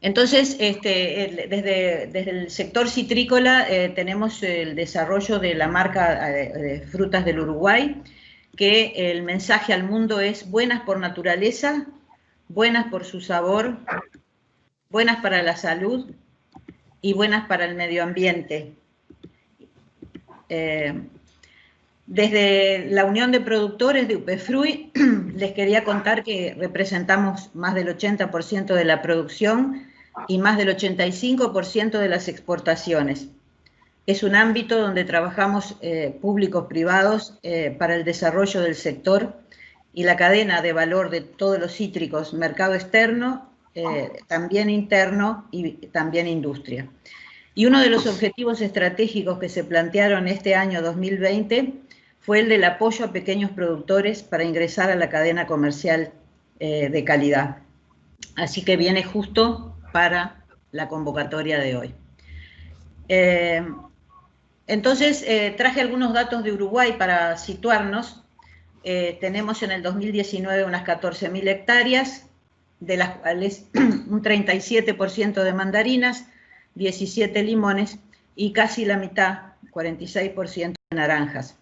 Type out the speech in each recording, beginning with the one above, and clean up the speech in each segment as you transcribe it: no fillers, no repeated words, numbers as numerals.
Entonces, desde el sector citrícola tenemos el desarrollo de la marca de frutas del Uruguay, que el mensaje al mundo es buenas por naturaleza, buenas por su sabor, buenas para la salud y buenas para el medio ambiente. Desde la Unión de Productores de UPEFRUI les quería contar que representamos más del 80% de la producción y más del 85% de las exportaciones. Es un ámbito donde trabajamos públicos privados para el desarrollo del sector y la cadena de valor de todos los cítricos, mercado externo, también interno y también industria. Y uno de los objetivos estratégicos que se plantearon este año 2020 fue el del apoyo a pequeños productores para ingresar a la cadena comercial de calidad. Así que viene justo para la convocatoria de hoy. Entonces, traje algunos datos de Uruguay para situarnos. Tenemos en el 2019 unas 14.000 hectáreas, de las cuales un 37% de mandarinas, 17 limones y casi la mitad, 46% de naranjas.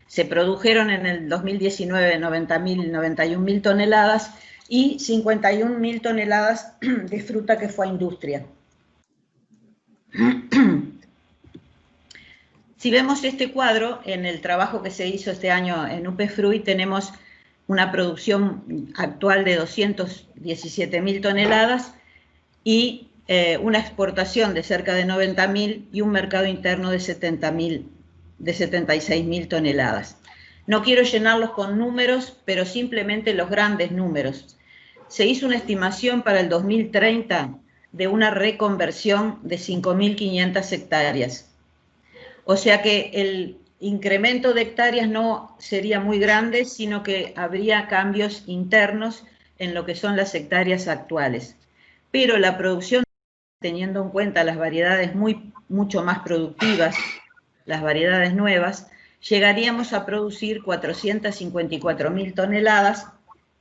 Se produjeron en el 2019 91.000 toneladas y 51.000 toneladas de fruta que fue a industria. Si vemos este cuadro, en el trabajo que se hizo este año en UPEFRUI, tenemos una producción actual de 217.000 toneladas y una exportación de cerca de 90.000 y un mercado interno de 76.000 toneladas. No quiero llenarlos con números, pero simplemente los grandes números. Se hizo una estimación para el 2030 de una reconversión de 5.500 hectáreas. O sea que el incremento de hectáreas no sería muy grande, sino que habría cambios internos en lo que son las hectáreas actuales. Pero la producción, teniendo en cuenta las variedades mucho más productivas, las variedades nuevas, llegaríamos a producir 454.000 toneladas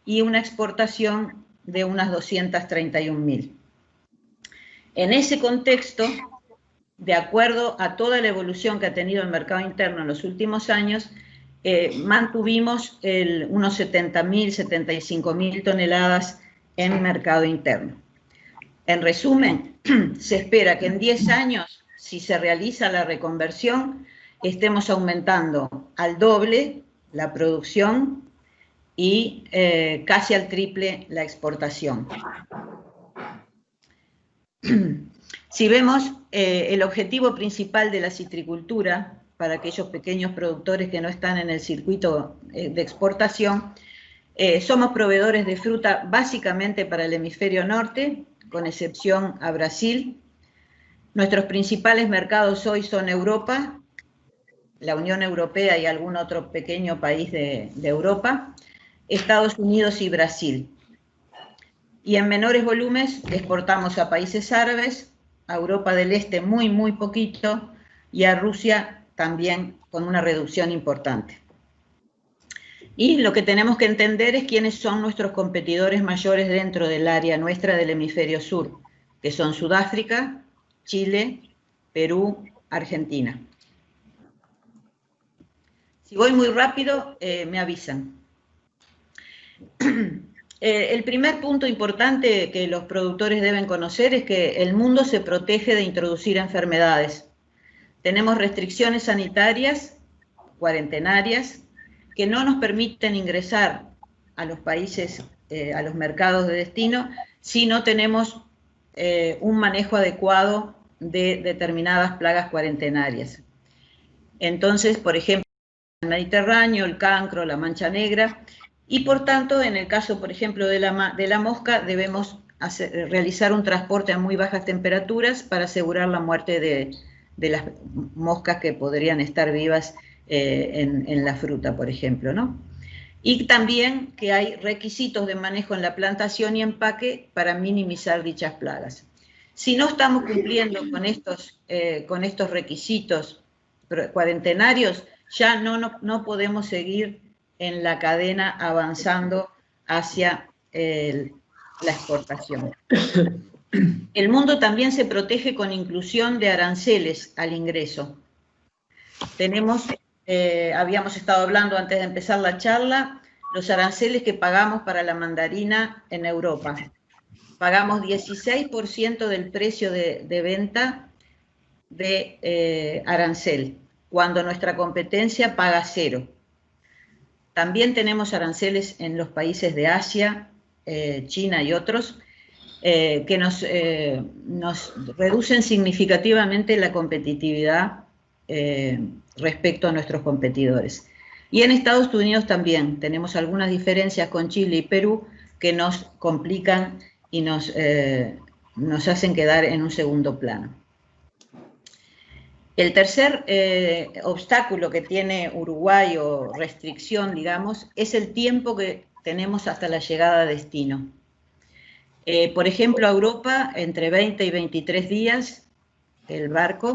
y una exportación de unas 231.000. En ese contexto, de acuerdo a toda la evolución que ha tenido el mercado interno en los últimos años, mantuvimos unos 70.000, 75.000 toneladas en mercado interno. En resumen, se espera que en 10 años, si se realiza la reconversión, estemos aumentando al doble la producción y casi al triple la exportación. Si vemos el objetivo principal de la citricultura, para aquellos pequeños productores que no están en el circuito de exportación, somos proveedores de fruta básicamente para el hemisferio norte, con excepción a Brasil. Nuestros principales mercados hoy son Europa, la Unión Europea y algún otro pequeño país de Europa, Estados Unidos y Brasil. Y en menores volúmenes exportamos a países árabes, a Europa del Este muy poquito y a Rusia también con una reducción importante. Y lo que tenemos que entender es quiénes son nuestros competidores mayores dentro del área nuestra del hemisferio sur, que son Sudáfrica, Chile, Perú, Argentina. Si voy muy rápido, me avisan. El primer punto importante que los productores deben conocer es que el mundo se protege de introducir enfermedades. Tenemos restricciones sanitarias, cuarentenarias, que no nos permiten ingresar a los países, a los mercados de destino, si no tenemos un manejo adecuado de determinadas plagas cuarentenarias. Entonces, por ejemplo, el Mediterráneo, el cancro, la mancha negra, y por tanto, en el caso, por ejemplo, de la mosca, debemos realizar un transporte a muy bajas temperaturas para asegurar la muerte de las moscas que podrían estar vivas en la fruta, por ejemplo, ¿no? Y también que hay requisitos de manejo en la plantación y empaque para minimizar dichas plagas. Si no estamos cumpliendo con estos requisitos cuarentenarios, ya no podemos seguir en la cadena avanzando hacia la exportación. El mundo también se protege con inclusión de aranceles al ingreso. Habíamos estado hablando antes de empezar la charla, los aranceles que pagamos para la mandarina en Europa. Pagamos 16% del precio de venta de arancel, cuando nuestra competencia paga 0. También tenemos aranceles en los países de Asia, China y otros, que nos reducen significativamente la competitividad respecto a nuestros competidores. Y en Estados Unidos también tenemos algunas diferencias con Chile y Perú que nos complican y nos hacen quedar en un segundo plano. El tercer obstáculo que tiene Uruguay, o restricción, digamos, es el tiempo que tenemos hasta la llegada a destino. Por ejemplo, a Europa, entre 20 y 23 días, el barco.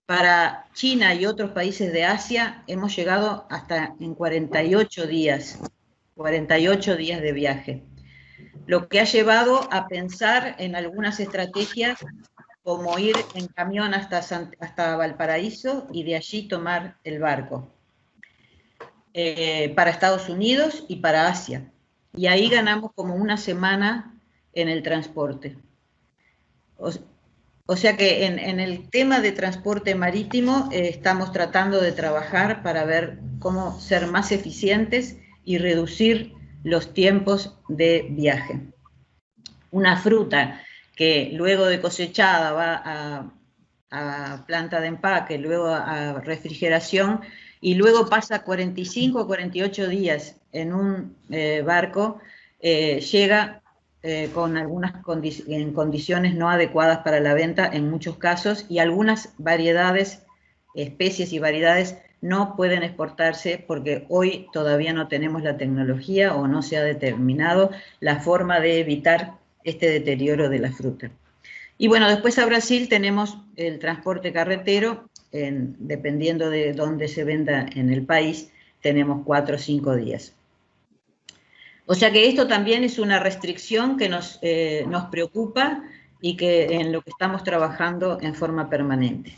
Para China y otros países de Asia, hemos llegado hasta en 48 días de viaje. Lo que ha llevado a pensar en algunas estrategias como ir en camión hasta Valparaíso y de allí tomar el barco, para Estados Unidos y para Asia. Y ahí ganamos como una semana en el transporte. O sea que en el tema de transporte marítimo estamos tratando de trabajar para ver cómo ser más eficientes y reducir los tiempos de viaje. Una fruta que luego de cosechada va a planta de empaque, luego a refrigeración y luego pasa 45 o 48 días en un barco, llega con algunas condiciones no adecuadas para la venta en muchos casos, y algunas variedades, especies y variedades no pueden exportarse porque hoy todavía no tenemos la tecnología o no se ha determinado la forma de evitar este deterioro de la fruta. Y bueno, después a Brasil tenemos el transporte carretero, dependiendo de dónde se venda en el país, tenemos 4 o 5 días. O sea que esto también es una restricción que nos preocupa y en lo que estamos trabajando en forma permanente.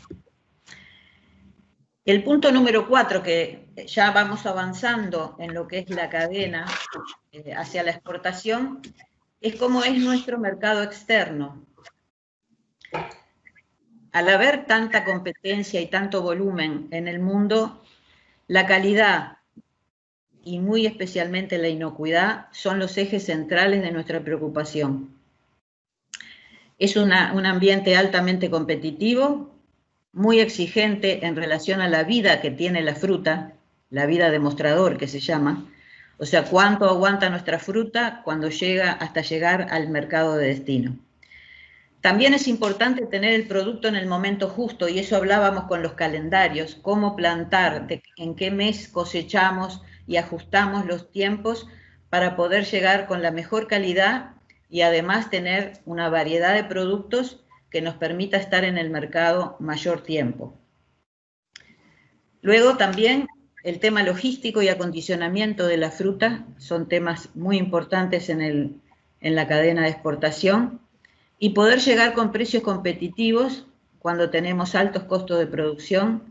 El punto número 4, que ya vamos avanzando en lo que es la cadena hacia la exportación, es cómo es nuestro mercado externo. Al haber tanta competencia y tanto volumen en el mundo, la calidad y muy especialmente la inocuidad son los ejes centrales de nuestra preocupación. Es un ambiente altamente competitivo, muy exigente en relación a la vida que tiene la fruta, la vida de mostrador que se llama, o sea, cuánto aguanta nuestra fruta cuando llega hasta llegar al mercado de destino. También es importante tener el producto en el momento justo, y eso hablábamos con los calendarios, cómo plantar, en qué mes cosechamos y ajustamos los tiempos para poder llegar con la mejor calidad y además tener una variedad de productos que nos permita estar en el mercado mayor tiempo. Luego también el tema logístico y acondicionamiento de la fruta son temas muy importantes en la cadena de exportación, y poder llegar con precios competitivos cuando tenemos altos costos de producción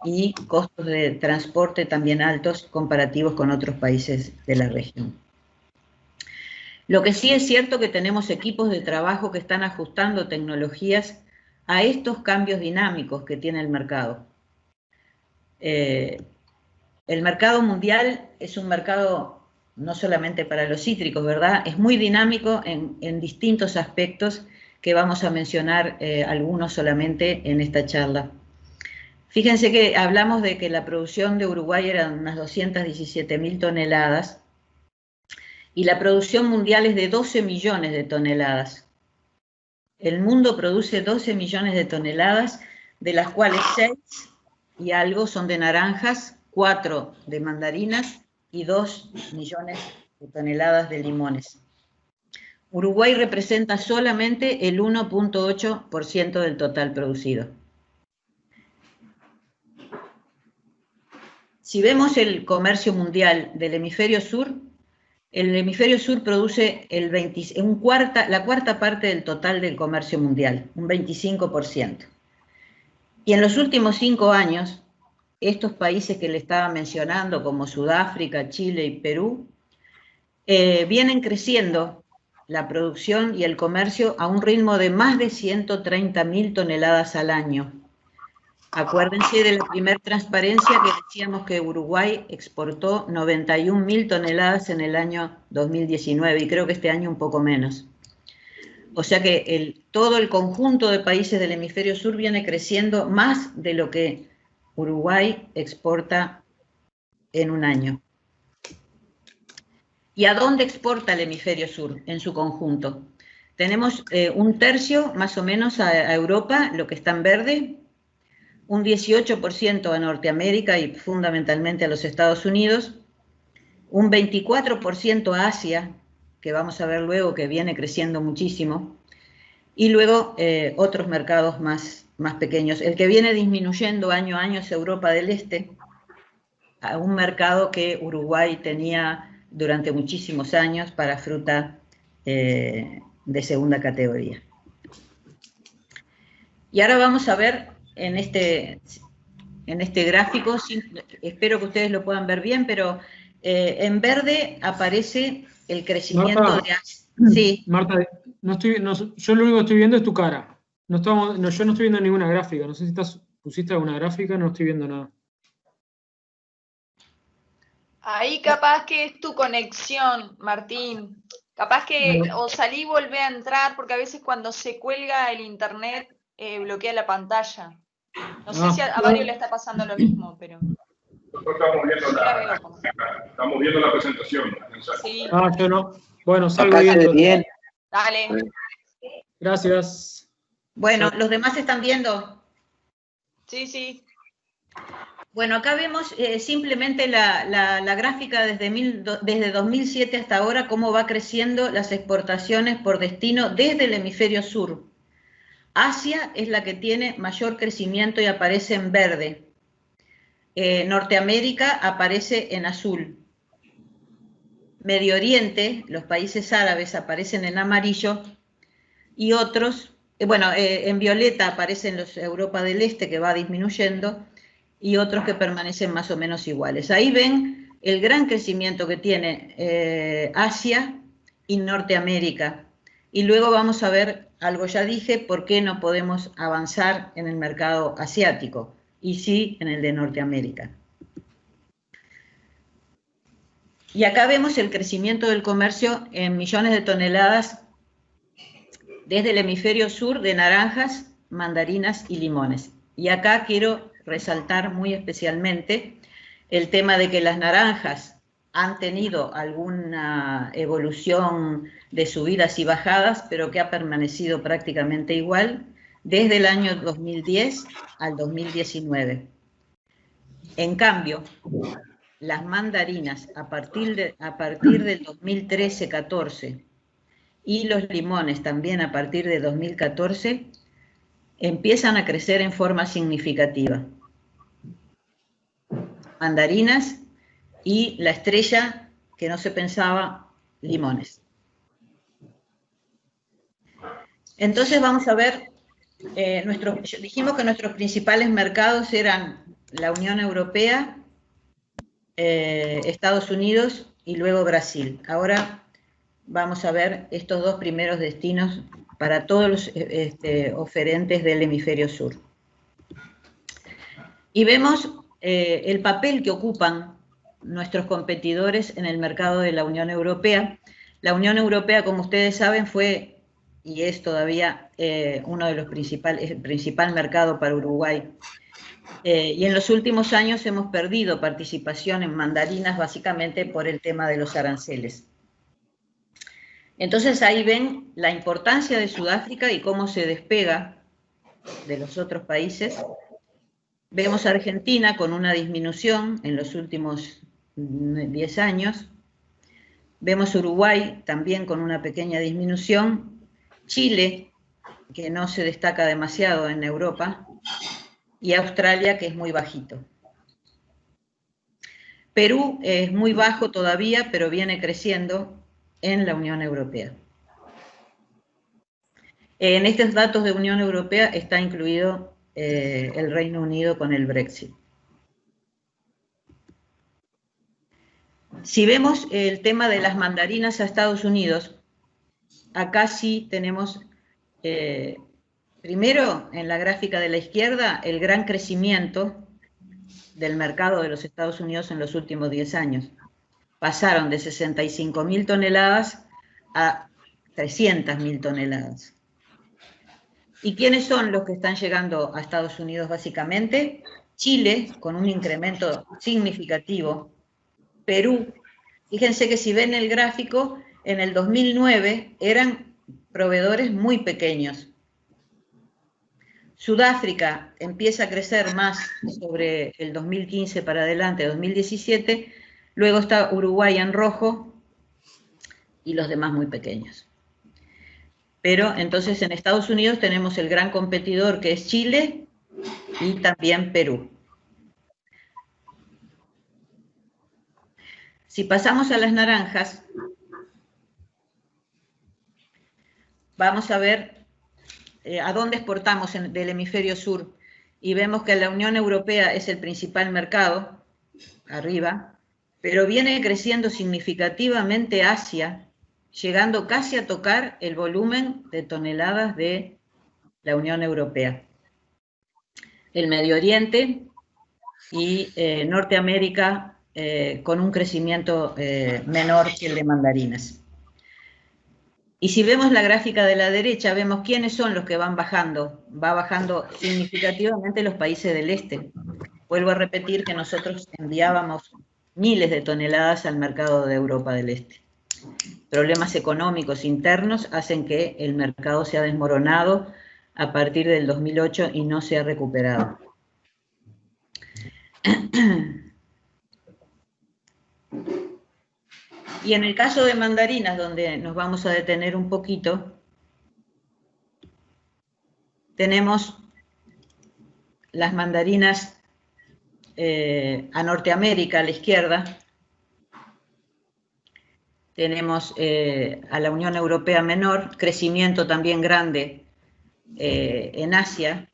y costos de transporte también altos comparativos con otros países de la región. Lo que sí es cierto que tenemos equipos de trabajo que están ajustando tecnologías a estos cambios dinámicos que tiene el mercado. El mercado mundial es un mercado no solamente para los cítricos, ¿verdad? Es muy dinámico en distintos aspectos que vamos a mencionar algunos solamente en esta charla. Fíjense que hablamos de que la producción de Uruguay era unas 217.000 toneladas y la producción mundial es de 12 millones de toneladas. El mundo produce 12 millones de toneladas, de las cuales 6 y algo son de naranjas, 4 de mandarinas y 2 millones de toneladas de limones. Uruguay representa solamente el 1.8% del total producido. Si vemos el comercio mundial del hemisferio sur, El hemisferio sur produce la cuarta parte del total del comercio mundial, un 25%. Y en los últimos 5 años, estos países que le estaba mencionando, como Sudáfrica, Chile y Perú, vienen creciendo la producción y el comercio a un ritmo de más de 130.000 toneladas al año. Acuérdense de la primera transparencia que decíamos que Uruguay exportó 91.000 toneladas en el año 2019 y creo que este año un poco menos. O sea que todo el conjunto de países del hemisferio sur viene creciendo más de lo que Uruguay exporta en un año. ¿Y a dónde exporta el hemisferio sur en su conjunto? Tenemos un tercio más o menos a Europa, lo que está en verde, un 18% a Norteamérica y fundamentalmente a los Estados Unidos, un 24% a Asia, que vamos a ver luego que viene creciendo muchísimo, y luego otros mercados más pequeños. El que viene disminuyendo año a año es Europa del Este, a un mercado que Uruguay tenía durante muchísimos años para fruta de segunda categoría. Y ahora vamos a ver en este gráfico, espero que ustedes lo puedan ver bien, pero en verde aparece el crecimiento Marta, de Asia. Sí. Marta, yo lo único que estoy viendo es tu cara. Yo no estoy viendo ninguna gráfica. No sé si pusiste alguna gráfica, no estoy viendo nada. Ahí capaz que es tu conexión, Martín. Capaz que o salí y volví a entrar, porque a veces cuando se cuelga el internet bloquea la pantalla. No sé si a varios le está pasando lo mismo, pero... Estamos viendo la presentación. Sí. Yo no. Bueno, salgo bien. Dale. Gracias. Bueno, ¿los demás están viendo? Sí, sí. Bueno, acá vemos simplemente la gráfica desde 2007 hasta ahora, cómo va creciendo las exportaciones por destino desde el hemisferio sur. Asia es la que tiene mayor crecimiento y aparece en verde. Norteamérica aparece en azul. Medio Oriente, los países árabes aparecen en amarillo y otros, en violeta aparecen los Europa del Este, que va disminuyendo, y otros que permanecen más o menos iguales. Ahí ven el gran crecimiento que tiene Asia y Norteamérica. Y luego vamos a ver, algo ya dije, por qué no podemos avanzar en el mercado asiático, y sí en el de Norteamérica. Y acá vemos el crecimiento del comercio en millones de toneladas desde el hemisferio sur de naranjas, mandarinas y limones. Y acá quiero resaltar muy especialmente el tema de que las naranjas han tenido alguna evolución de subidas y bajadas, pero que ha permanecido prácticamente igual desde el año 2010 al 2019. En cambio, las mandarinas a partir del 2013-14 y los limones también a partir de 2014 empiezan a crecer en forma significativa. Mandarinas y la estrella que no se pensaba, limones. Entonces vamos a ver, dijimos que nuestros principales mercados eran la Unión Europea, Estados Unidos y luego Brasil. Ahora vamos a ver estos dos primeros destinos para todos los oferentes del hemisferio sur. Y vemos el papel que ocupan nuestros competidores en el mercado de la Unión Europea. La Unión Europea, como ustedes saben, fue y es todavía uno de los el principal mercado para Uruguay. Y en los últimos años hemos perdido participación en mandarinas básicamente por el tema de los aranceles. Entonces ahí ven la importancia de Sudáfrica y cómo se despega de los otros países. Vemos a Argentina con una disminución en los últimos 10 años. Vemos Uruguay también con una pequeña disminución. Chile, que no se destaca demasiado en Europa. Y Australia, que es muy bajito. Perú es muy bajo todavía, pero viene creciendo en la Unión Europea. En estos datos de Unión Europea está incluido el Reino Unido con el Brexit. Si vemos el tema de las mandarinas a Estados Unidos, acá sí tenemos, primero, en la gráfica de la izquierda, el gran crecimiento del mercado de los Estados Unidos en los últimos 10 años. Pasaron de 65.000 toneladas a 300.000 toneladas. ¿Y quiénes son los que están llegando a Estados Unidos básicamente? Chile, con un incremento significativo. Perú, fíjense que si ven el gráfico, en el 2009 eran proveedores muy pequeños. Sudáfrica empieza a crecer más sobre el 2015 para adelante, 2017, luego está Uruguay en rojo y los demás muy pequeños. Pero entonces en Estados Unidos tenemos el gran competidor que es Chile y también Perú. Si pasamos a las naranjas, vamos a ver a dónde exportamos del hemisferio sur y vemos que la Unión Europea es el principal mercado, arriba, pero viene creciendo significativamente Asia, llegando casi a tocar el volumen de toneladas de la Unión Europea. El Medio Oriente y Norteamérica con un crecimiento menor que el de mandarinas. Y si vemos la gráfica de la derecha, vemos quiénes son los que van bajando. Va bajando significativamente los países del este. Vuelvo a repetir que nosotros enviábamos miles de toneladas al mercado de Europa del Este. Problemas económicos internos hacen que el mercado se ha desmoronado a partir del 2008 y no se ha recuperado. Y en el caso de mandarinas, donde nos vamos a detener un poquito, tenemos las mandarinas a Norteamérica, a la izquierda, tenemos a la Unión Europea menor, crecimiento también grande en Asia,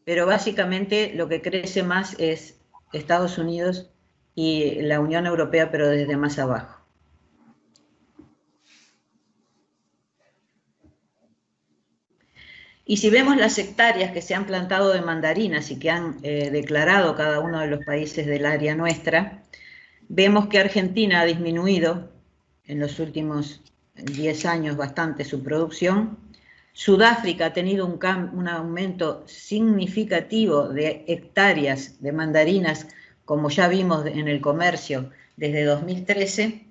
pero básicamente lo que crece más es Estados Unidos y la Unión Europea, pero desde más abajo. Y si vemos las hectáreas que se han plantado de mandarinas y que han declarado cada uno de los países del área nuestra, vemos que Argentina ha disminuido en los últimos 10 años bastante su producción. Sudáfrica ha tenido un aumento significativo de hectáreas de mandarinas, como ya vimos en el comercio desde 2013.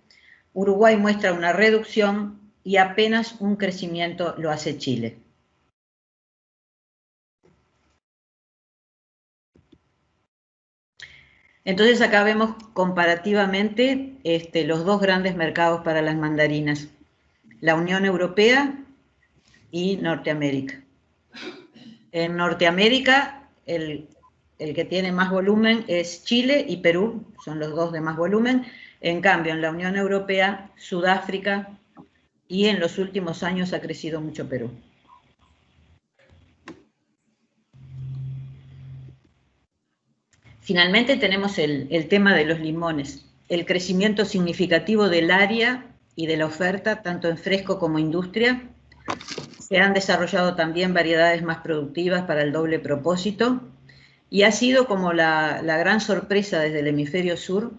Uruguay muestra una reducción y apenas un crecimiento lo hace Chile. Entonces acá vemos comparativamente los dos grandes mercados para las mandarinas, la Unión Europea y Norteamérica. En Norteamérica el que tiene más volumen es Chile y Perú, son los dos de más volumen. En cambio, en la Unión Europea, Sudáfrica y en los últimos años ha crecido mucho Perú. Finalmente tenemos el tema de los limones, el crecimiento significativo del área y de la oferta, tanto en fresco como industria. Se han desarrollado también variedades más productivas para el doble propósito y ha sido como la gran sorpresa desde el hemisferio sur,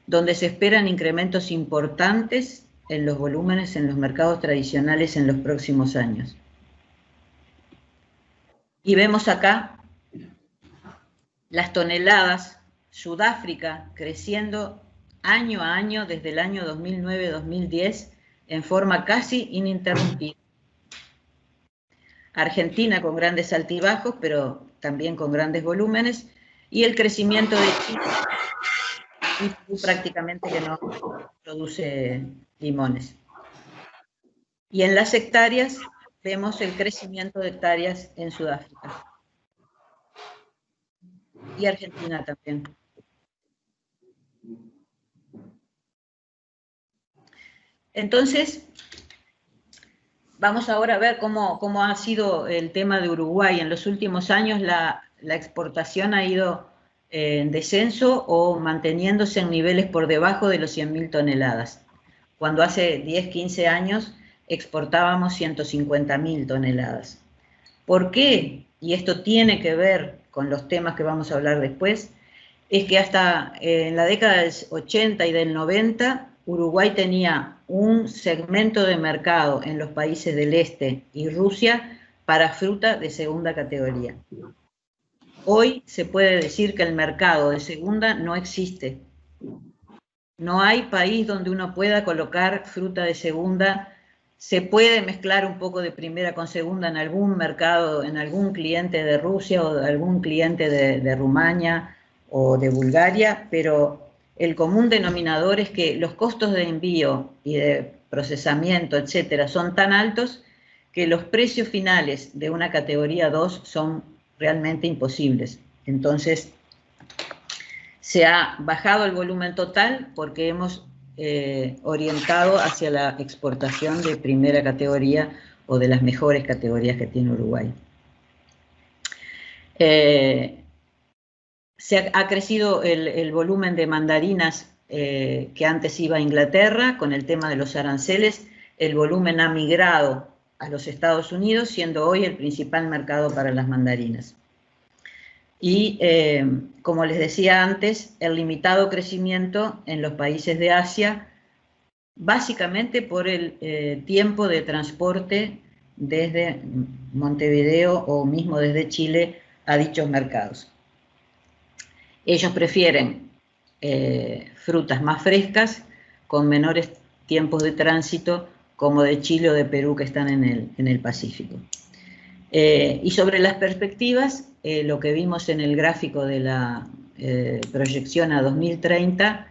donde se esperan incrementos importantes en los volúmenes en los mercados tradicionales en los próximos años. Y vemos acá las toneladas, Sudáfrica creciendo año a año desde el año 2009-2010 en forma casi ininterrumpida. Argentina con grandes altibajos, pero también con grandes volúmenes, y el crecimiento de Chile, y prácticamente que no produce limones. Y en las hectáreas vemos el crecimiento de hectáreas en Sudáfrica. Y Argentina también. Entonces, vamos ahora a ver cómo ha sido el tema de Uruguay. En los últimos años la exportación ha ido en descenso o manteniéndose en niveles por debajo de los 100.000 toneladas. Cuando hace 10, 15 años exportábamos 150.000 toneladas. ¿Por qué? Y esto tiene que ver con los temas que vamos a hablar después, es que hasta en la década del 80 y del 90, Uruguay tenía un segmento de mercado en los países del este y Rusia para fruta de segunda categoría. Hoy se puede decir que el mercado de segunda no existe. No hay país donde uno pueda colocar fruta de segunda. Se puede mezclar un poco de primera con segunda en algún mercado, en algún cliente de Rusia o de algún cliente de Rumania o de Bulgaria, pero el común denominador es que los costos de envío y de procesamiento, etcétera, son tan altos que los precios finales de una categoría 2 son realmente imposibles. Entonces, se ha bajado el volumen total porque hemos orientado hacia la exportación de primera categoría o de las mejores categorías que tiene Uruguay. Ha crecido el volumen de mandarinas que antes iba a Inglaterra con el tema de los aranceles. El volumen ha migrado a los Estados Unidos, siendo hoy el principal mercado para las mandarinas. Y, como les decía antes, el limitado crecimiento en los países de Asia, básicamente por el tiempo de transporte desde Montevideo o mismo desde Chile a dichos mercados. Ellos prefieren frutas más frescas, con menores tiempos de tránsito, como de Chile o de Perú, que están en el Pacífico. Y sobre las perspectivas, lo que vimos en el gráfico de la proyección a 2030,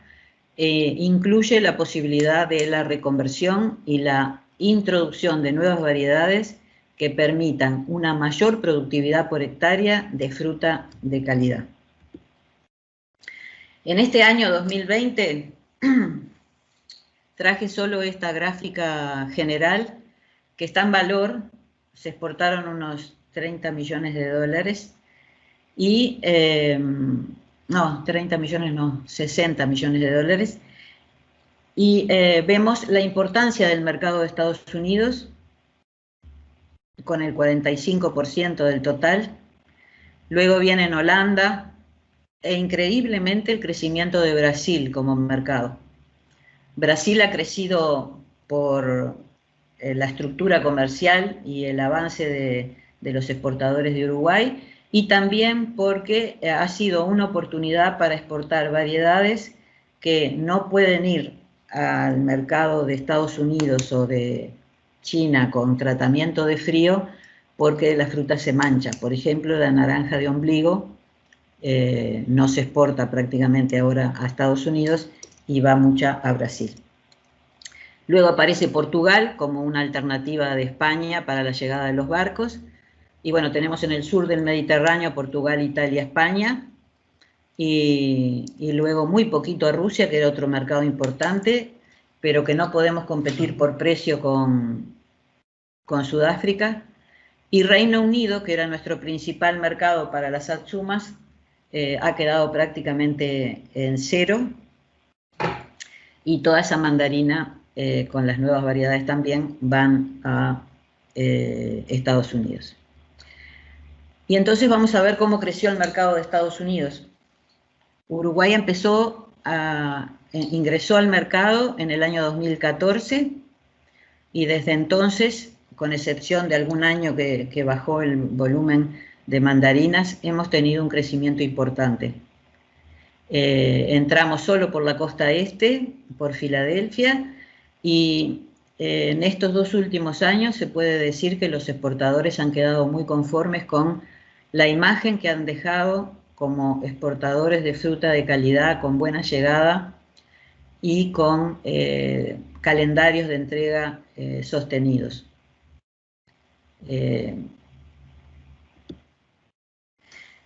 incluye la posibilidad de la reconversión y la introducción de nuevas variedades que permitan una mayor productividad por hectárea de fruta de calidad. En este año 2020 traje solo esta gráfica general que está en valor. Se exportaron unos 30 millones de dólares y, no, 30 millones no, 60 millones de dólares. Y vemos la importancia del mercado de Estados Unidos con el 45% del total. Luego viene Holanda e increíblemente el crecimiento de Brasil como mercado. Brasil ha crecido por la estructura comercial y el avance de los exportadores de Uruguay, y también porque ha sido una oportunidad para exportar variedades que no pueden ir al mercado de Estados Unidos o de China con tratamiento de frío porque la fruta se mancha. Por ejemplo, la naranja de ombligo no se exporta prácticamente ahora a Estados Unidos y va mucha a Brasil. Luego aparece Portugal como una alternativa de España para la llegada de los barcos. Y bueno, tenemos en el sur del Mediterráneo Portugal, Italia, España. Y luego muy poquito a Rusia, que era otro mercado importante, pero que no podemos competir por precio con Sudáfrica. Y Reino Unido, que era nuestro principal mercado para las atsumas, ha quedado prácticamente en cero. Y toda esa mandarina, con las nuevas variedades también, van a Estados Unidos. Y entonces vamos a ver cómo creció el mercado de Estados Unidos. Uruguay ingresó al mercado en el año 2014 y desde entonces, con excepción de algún año que bajó el volumen de mandarinas, hemos tenido un crecimiento importante. Entramos solo por la costa este, por Filadelfia, y en estos 2 últimos años se puede decir que los exportadores han quedado muy conformes con la imagen que han dejado como exportadores de fruta de calidad, con buena llegada y con calendarios de entrega sostenidos.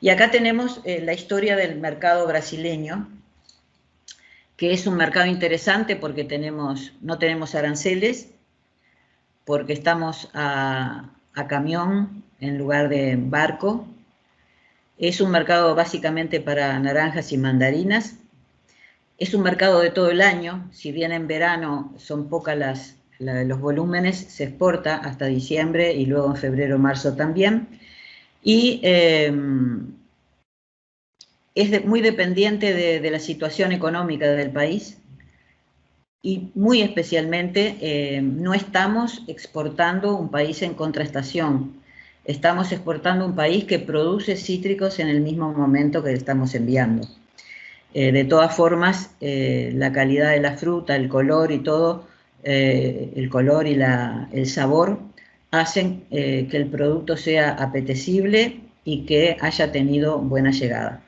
Y acá tenemos la historia del mercado brasileño, que es un mercado interesante porque no tenemos aranceles, porque estamos a camión en lugar de barco. Es un mercado básicamente para naranjas y mandarinas. Es un mercado de todo el año, si bien en verano son pocas los volúmenes, se exporta hasta diciembre y luego en febrero, marzo también. Y es muy dependiente de la situación económica del país y muy especialmente no estamos exportando un país en contraestación, estamos exportando un país que produce cítricos en el mismo momento que estamos enviando. De todas formas, la calidad de la fruta, el color y todo, el color y el sabor hacen que el producto sea apetecible y que haya tenido buena llegada.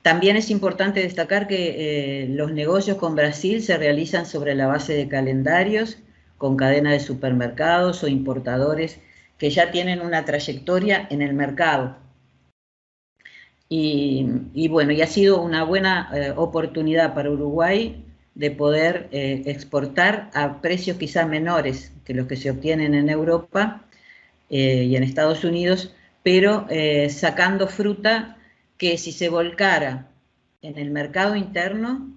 También es importante destacar que los negocios con Brasil se realizan sobre la base de calendarios, con cadenas de supermercados o importadores que ya tienen una trayectoria en el mercado. Y bueno, y ha sido una buena oportunidad para Uruguay de poder exportar a precios quizá menores que los que se obtienen en Europa y en Estados Unidos, pero sacando fruta que si se volcara en el mercado interno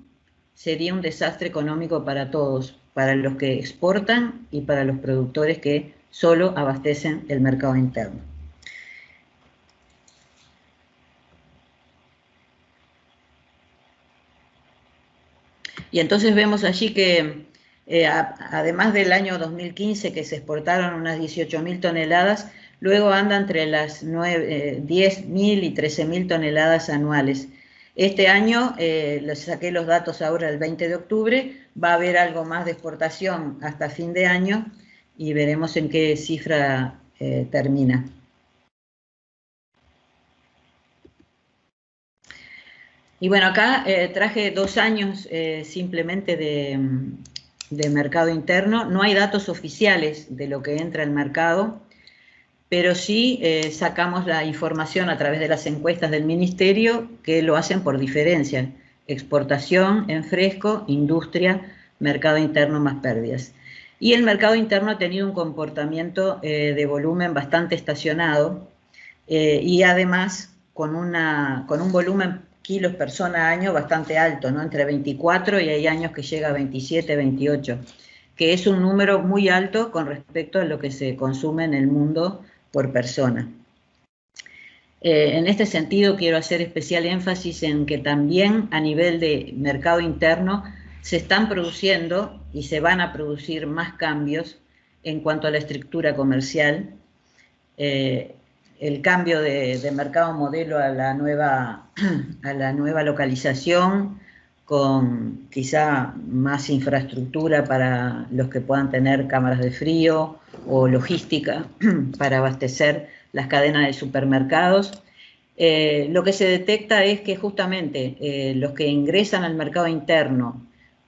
sería un desastre económico para todos, para los que exportan y para los productores que solo abastecen el mercado interno. Y entonces vemos allí que además del año 2015 que se exportaron unas 18.000 toneladas, luego anda entre las 10.000 y 13.000 toneladas anuales. Este año, les saqué los datos ahora el 20 de octubre, va a haber algo más de exportación hasta fin de año y veremos en qué cifra termina. Y bueno, acá traje 2 años simplemente de mercado interno. No hay datos oficiales de lo que entra al mercado, pero sí sacamos la información a través de las encuestas del Ministerio, que lo hacen por diferencia: exportación en fresco, industria, mercado interno más pérdidas. Y el mercado interno ha tenido un comportamiento de volumen bastante estacionado y además con un volumen kilos persona año bastante alto, ¿no? Entre 24 y hay años que llega a 27, 28, que es un número muy alto con respecto a lo que se consume en el mundo por persona. En este sentido quiero hacer especial énfasis en que también a nivel de mercado interno se están produciendo y se van a producir más cambios en cuanto a la estructura comercial. El cambio de mercado modelo a la nueva localización, con quizá más infraestructura para los que puedan tener cámaras de frío o logística para abastecer las cadenas de supermercados. Lo que se detecta es que justamente los que ingresan al mercado interno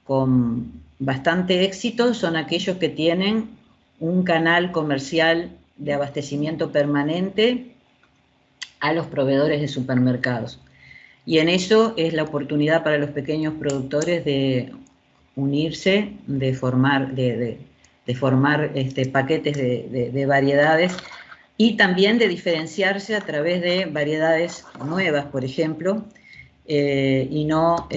con bastante éxito son aquellos que tienen un canal comercial de abastecimiento permanente a los proveedores de supermercados. Y en eso es la oportunidad para los pequeños productores de unirse, de formar paquetes de variedades y también de diferenciarse a través de variedades nuevas, por ejemplo, y no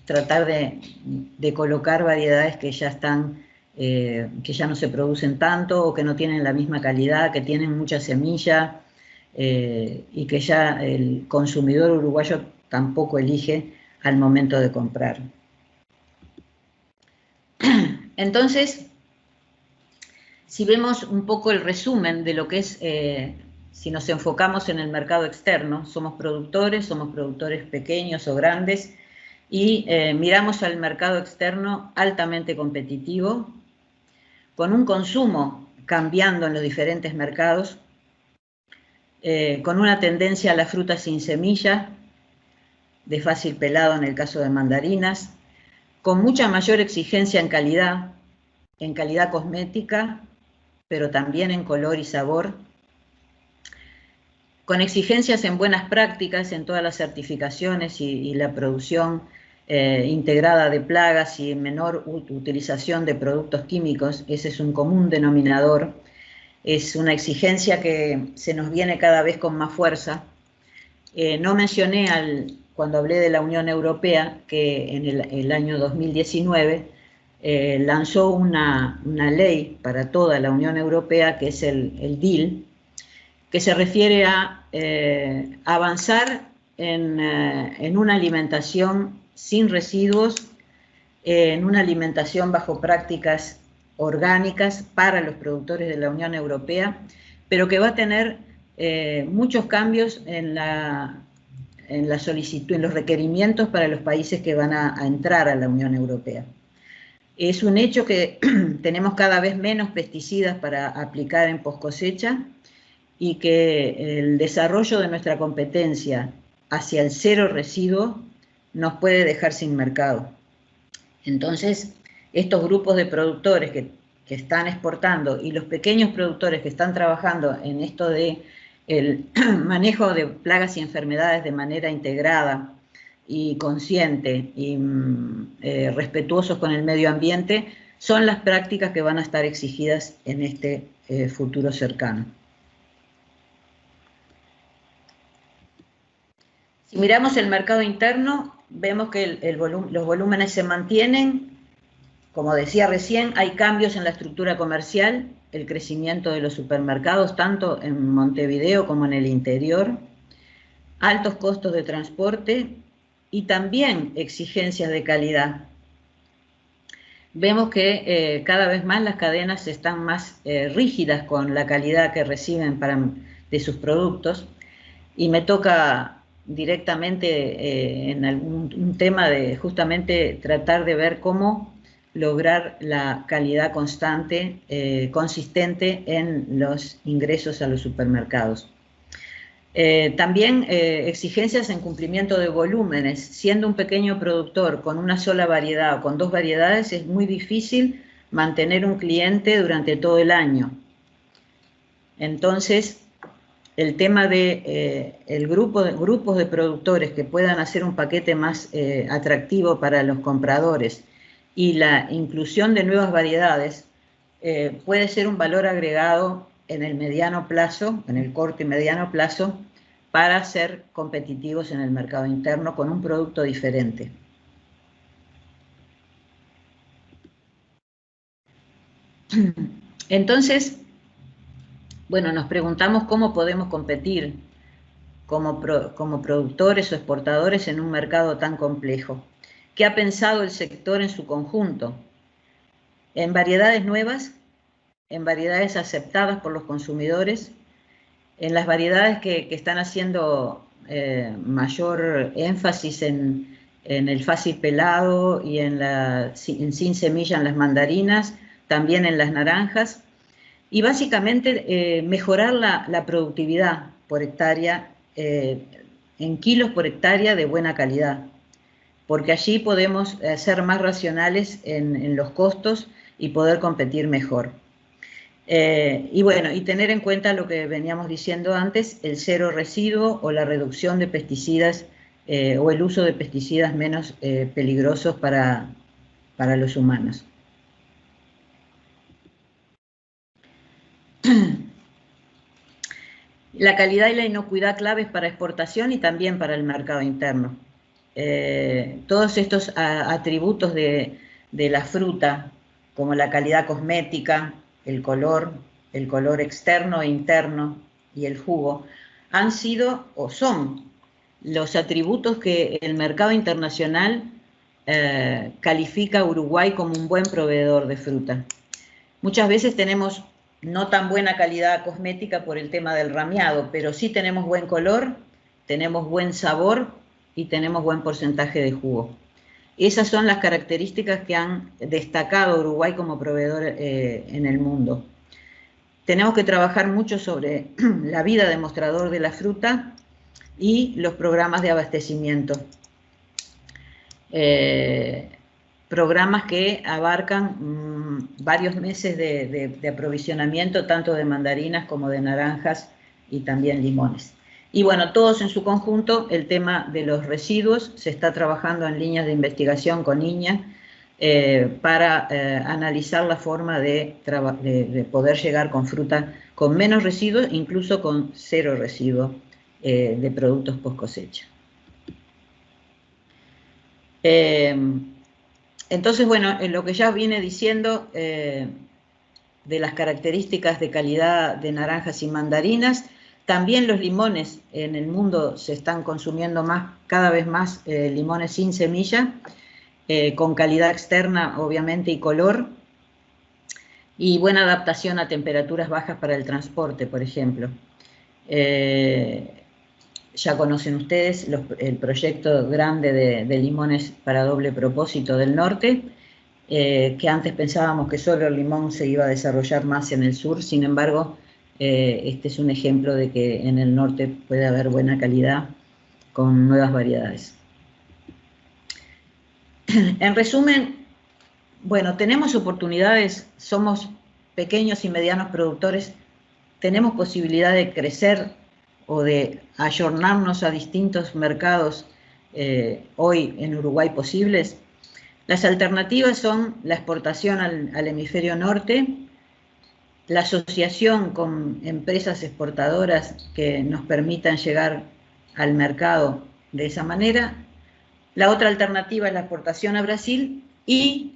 tratar de colocar variedades que ya están que ya no se producen tanto o que no tienen la misma calidad, que tienen mucha semilla y que ya el consumidor uruguayo tampoco elige al momento de comprar. Entonces, si vemos un poco el resumen de lo que es, si nos enfocamos en el mercado externo, somos productores pequeños o grandes, y miramos al mercado externo altamente competitivo, con un consumo cambiando en los diferentes mercados, con una tendencia a la fruta sin semilla, de fácil pelado en el caso de mandarinas, con mucha mayor exigencia en calidad cosmética, pero también en color y sabor, con exigencias en buenas prácticas en todas las certificaciones y la producción integrada de plagas y menor utilización de productos químicos. Ese es un común denominador. Es una exigencia que se nos viene cada vez con más fuerza. No mencioné cuando hablé de la Unión Europea que en el año 2019 lanzó una ley para toda la Unión Europea, que es el DIL, que se refiere a avanzar en una alimentación sin residuos, en una alimentación bajo prácticas orgánicas para los productores de la Unión Europea, pero que va a tener muchos cambios en la solicitud, en los requerimientos para los países que van a entrar a la Unión Europea. Es un hecho que tenemos cada vez menos pesticidas para aplicar en poscosecha y que el desarrollo de nuestra competencia hacia el cero residuo nos puede dejar sin mercado. Entonces, estos grupos de productores que están exportando y los pequeños productores que están trabajando en esto de el manejo de plagas y enfermedades de manera integrada y consciente y respetuosos con el medio ambiente, son las prácticas que van a estar exigidas en este futuro cercano. Si miramos el mercado interno, vemos que los volúmenes se mantienen. Como decía recién, hay cambios en la estructura comercial, el crecimiento de los supermercados, tanto en Montevideo como en el interior, altos costos de transporte y también exigencias de calidad. Vemos que cada vez más las cadenas están más rígidas con la calidad que reciben de sus productos, y me toca directamente en un tema de justamente tratar de ver cómo lograr la calidad constante, consistente en los ingresos a los supermercados. También exigencias en cumplimiento de volúmenes. Siendo un pequeño productor con una sola variedad o con dos variedades, es muy difícil mantener un cliente durante todo el año. Entonces, el tema de grupos de productores que puedan hacer un paquete más atractivo para los compradores y la inclusión de nuevas variedades puede ser un valor agregado en el mediano plazo, en el corto y mediano plazo, para ser competitivos en el mercado interno con un producto diferente. Entonces, bueno, nos preguntamos cómo podemos competir como productores o exportadores en un mercado tan complejo. ¿Qué ha pensado el sector en su conjunto? En variedades nuevas, en variedades aceptadas por los consumidores, en las variedades que están haciendo mayor énfasis en el fácil pelado y en sin semilla en las mandarinas, también en las naranjas, y básicamente mejorar la productividad por hectárea, en kilos por hectárea de buena calidad, porque allí podemos ser más racionales en los costos y poder competir mejor. Y bueno, y tener en cuenta lo que veníamos diciendo antes, el cero residuo o la reducción de pesticidas o el uso de pesticidas menos peligrosos para los humanos. La calidad y la inocuidad claves para exportación y también para el mercado interno. Todos estos atributos de la fruta, como la calidad cosmética, el color externo e interno y el jugo, han sido o son los atributos que el mercado internacional califica a Uruguay como un buen proveedor de fruta. Muchas veces tenemos no tan buena calidad cosmética por el tema del ramiado, pero sí tenemos buen color, tenemos buen sabor y tenemos buen porcentaje de jugo. Esas son las características que han destacado a Uruguay como proveedor en el mundo. Tenemos que trabajar mucho sobre la vida de mostrador de la fruta y los programas de abastecimiento. Programas que abarcan varios meses de aprovisionamiento, tanto de mandarinas como de naranjas y también limones. Y bueno, todos en su conjunto, el tema de los residuos, se está trabajando en líneas de investigación con INIA para analizar la forma de poder llegar con fruta con menos residuos, incluso con 0 residuos de productos post cosecha. Entonces, bueno, en lo que ya viene diciendo de las características de calidad de naranjas y mandarinas, también los limones en el mundo se están consumiendo cada vez más limones sin semilla, con calidad externa obviamente y color, y buena adaptación a temperaturas bajas para el transporte, por ejemplo. Ya conocen ustedes el proyecto grande de limones para doble propósito del norte, que antes pensábamos que solo el limón se iba a desarrollar más en el sur, sin embargo, este es un ejemplo de que en el norte puede haber buena calidad con nuevas variedades. En resumen, bueno, tenemos oportunidades, somos pequeños y medianos productores, tenemos posibilidad de crecer o de ayornarnos a distintos mercados hoy en Uruguay posibles. Las alternativas son la exportación al hemisferio norte, la asociación con empresas exportadoras que nos permitan llegar al mercado de esa manera. La otra alternativa es la exportación a Brasil y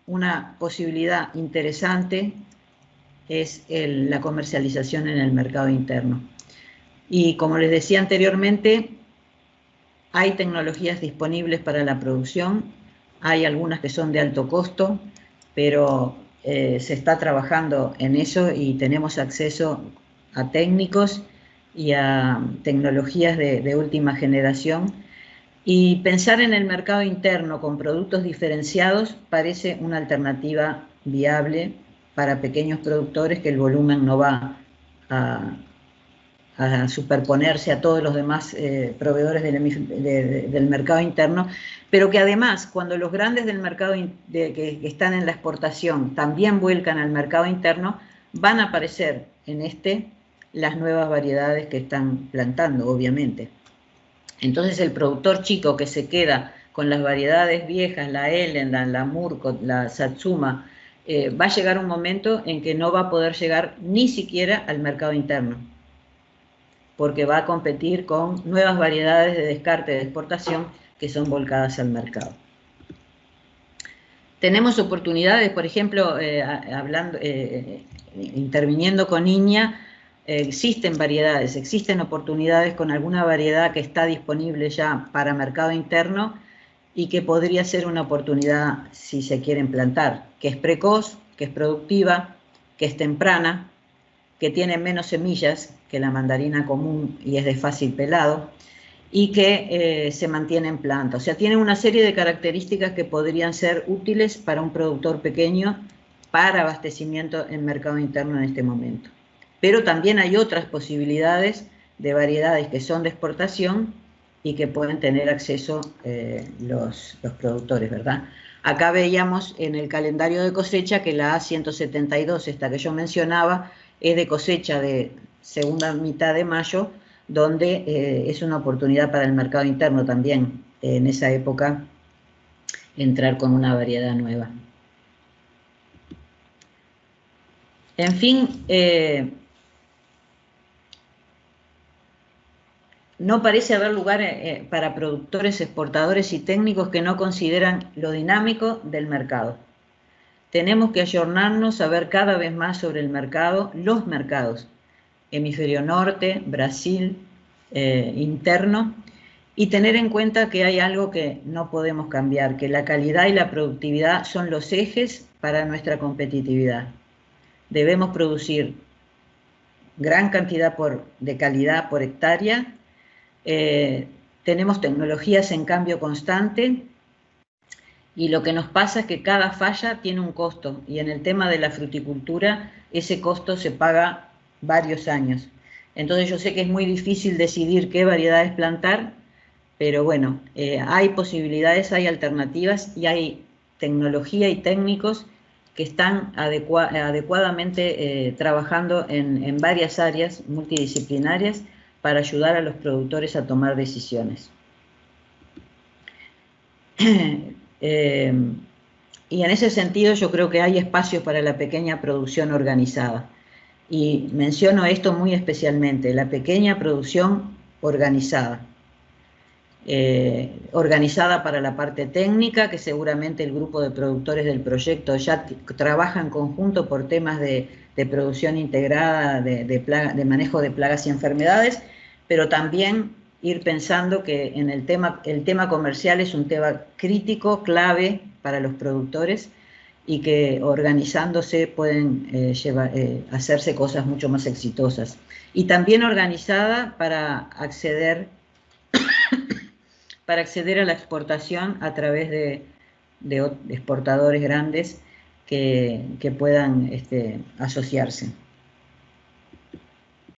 una posibilidad interesante es la comercialización en el mercado interno. Y como les decía anteriormente, hay tecnologías disponibles para la producción, hay algunas que son de alto costo, pero se está trabajando en eso y tenemos acceso a técnicos y a tecnologías de última generación. Y pensar en el mercado interno con productos diferenciados parece una alternativa viable para pequeños productores, que el volumen no va a superponerse a todos los demás proveedores del mercado interno, pero que además, cuando los grandes del mercado que están en la exportación también vuelcan al mercado interno, van a aparecer en las nuevas variedades que están plantando, obviamente. Entonces el productor chico que se queda con las variedades viejas, la Ellen, la Murcott, la Satsuma, va a llegar un momento en que no va a poder llegar ni siquiera al mercado interno, porque va a competir con nuevas variedades de descarte de exportación que son volcadas al mercado. Tenemos oportunidades, por ejemplo, interviniendo con INIA, existen variedades, existen oportunidades con alguna variedad que está disponible ya para mercado interno y que podría ser una oportunidad si se quieren plantar, que es precoz, que es productiva, que es temprana, que tiene menos semillas que la mandarina común y es de fácil pelado, y que se mantiene en planta. O sea, tiene una serie de características que podrían ser útiles para un productor pequeño para abastecimiento en mercado interno en este momento. Pero también hay otras posibilidades de variedades que son de exportación y que pueden tener acceso los productores, ¿verdad? Acá veíamos en el calendario de cosecha que la A172, esta que yo mencionaba, es de cosecha de segunda mitad de mayo, donde es una oportunidad para el mercado interno también, en esa época, entrar con una variedad nueva. En fin, no parece haber lugar para productores, exportadores y técnicos que no consideran lo dinámico del mercado. Tenemos que ayornarnos a ver cada vez más sobre el mercado, los mercados, hemisferio norte, Brasil, interno, y tener en cuenta que hay algo que no podemos cambiar, que la calidad y la productividad son los ejes para nuestra competitividad. Debemos producir gran cantidad de calidad por hectárea, tenemos tecnologías en cambio constante, y lo que nos pasa es que cada falla tiene un costo, y en el tema de la fruticultura ese costo se paga varios años. Entonces yo sé que es muy difícil decidir qué variedades plantar, pero bueno, hay posibilidades, hay alternativas y hay tecnología y técnicos que están adecuadamente trabajando en varias áreas multidisciplinarias para ayudar a los productores a tomar decisiones. Y en ese sentido yo creo que hay espacios para la pequeña producción organizada. Y menciono esto muy especialmente, la pequeña producción organizada. Organizada para la parte técnica, que seguramente el grupo de productores del proyecto ya trabaja en conjunto por temas de producción integrada, de manejo de plagas y enfermedades, pero también ir pensando que en el tema comercial es un tema crítico, clave para los productores, y que organizándose pueden hacerse cosas mucho más exitosas. Y también organizada para acceder a la exportación a través de exportadores grandes que puedan asociarse.